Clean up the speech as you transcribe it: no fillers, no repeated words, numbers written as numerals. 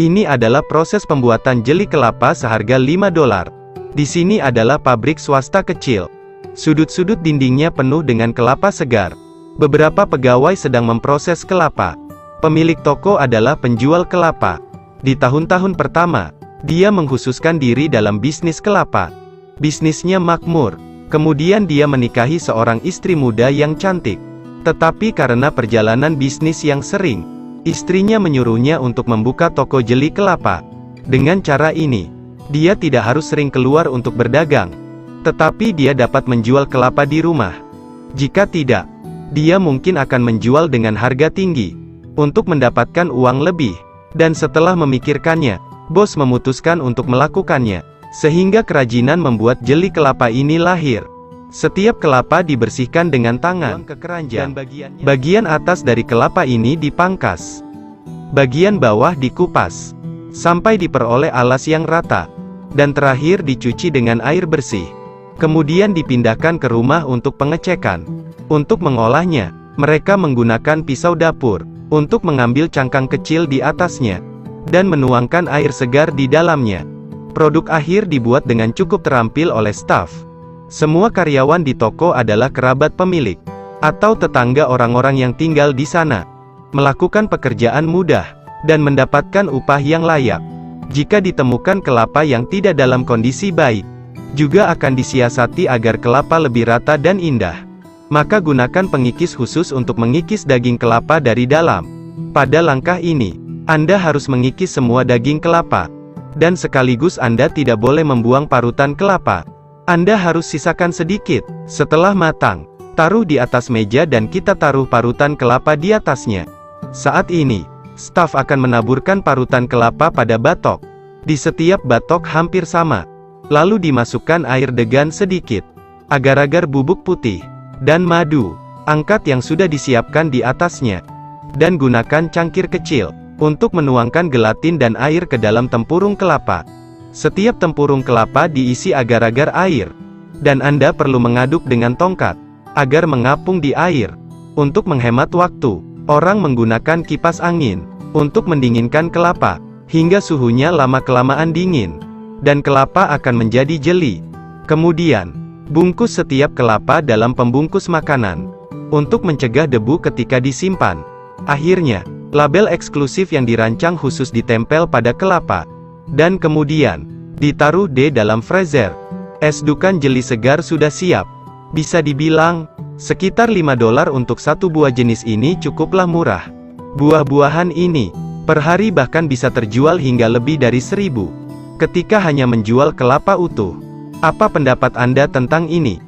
Ini adalah proses pembuatan jeli kelapa seharga $5. Di sini adalah pabrik swasta kecil. Sudut-sudut dindingnya penuh dengan kelapa segar. Beberapa pegawai sedang memproses kelapa. Pemilik toko adalah penjual kelapa. Di tahun-tahun pertama, dia mengkhususkan diri dalam bisnis kelapa. Bisnisnya makmur. Kemudian dia menikahi seorang istri muda yang cantik. Tetapi karena perjalanan bisnis yang sering, istrinya menyuruhnya untuk membuka toko jeli kelapa. Dengan cara ini, dia tidak harus sering keluar untuk berdagang, tetapi dia dapat menjual kelapa di rumah. Jika tidak, dia mungkin akan menjual dengan harga tinggi, untuk mendapatkan uang lebih. Dan setelah memikirkannya, bos memutuskan untuk melakukannya, sehingga kerajinan membuat jeli kelapa ini lahir. Setiap kelapa dibersihkan dengan tangan ke keranjang. Bagian atas dari kelapa ini dipangkas. Bagian bawah dikupas, sampai diperoleh alas yang rata. Dan terakhir dicuci dengan air bersih. Kemudian dipindahkan ke rumah untuk pengecekan. Untuk mengolahnya, mereka menggunakan pisau dapur, untuk mengambil cangkang kecil di atasnya, dan menuangkan air segar di dalamnya. Produk akhir dibuat dengan cukup terampil oleh staf. Semua karyawan di toko adalah kerabat pemilik, atau tetangga orang-orang yang tinggal di sana. Melakukan pekerjaan mudah, dan mendapatkan upah yang layak. Jika ditemukan kelapa yang tidak dalam kondisi baik, juga akan disiasati agar kelapa lebih rata dan indah. Maka gunakan pengikis khusus untuk mengikis daging kelapa dari dalam. Pada langkah ini, Anda harus mengikis semua daging kelapa. Dan sekaligus Anda tidak boleh membuang parutan kelapa. Anda harus sisakan sedikit. Setelah matang, taruh di atas meja dan kita taruh parutan kelapa di atasnya. Saat ini, staf akan menaburkan parutan kelapa pada batok. Di setiap batok hampir sama. Lalu dimasukkan air degan sedikit, agar-agar bubuk putih, dan madu. Angkat yang sudah disiapkan di atasnya. Dan gunakan cangkir kecil, untuk menuangkan gelatin dan air ke dalam tempurung kelapa. Setiap tempurung kelapa diisi agar-agar air. Dan Anda perlu mengaduk dengan tongkat, agar mengapung di air. Untuk menghemat waktu, orang menggunakan kipas angin, untuk mendinginkan kelapa, hingga suhunya lama-kelamaan dingin. Dan kelapa akan menjadi jeli. Kemudian, bungkus setiap kelapa dalam pembungkus makanan, untuk mencegah debu ketika disimpan. Akhirnya, label eksklusif yang dirancang khusus ditempel pada kelapa. Dan kemudian, ditaruh di dalam freezer. Es dukan jeli segar sudah siap. Bisa dibilang, sekitar $5 untuk satu buah jenis ini cukuplah murah. Buah-buahan ini, per hari bahkan bisa terjual hingga lebih dari 1.000. Ketika hanya menjual kelapa utuh. Apa pendapat Anda tentang ini?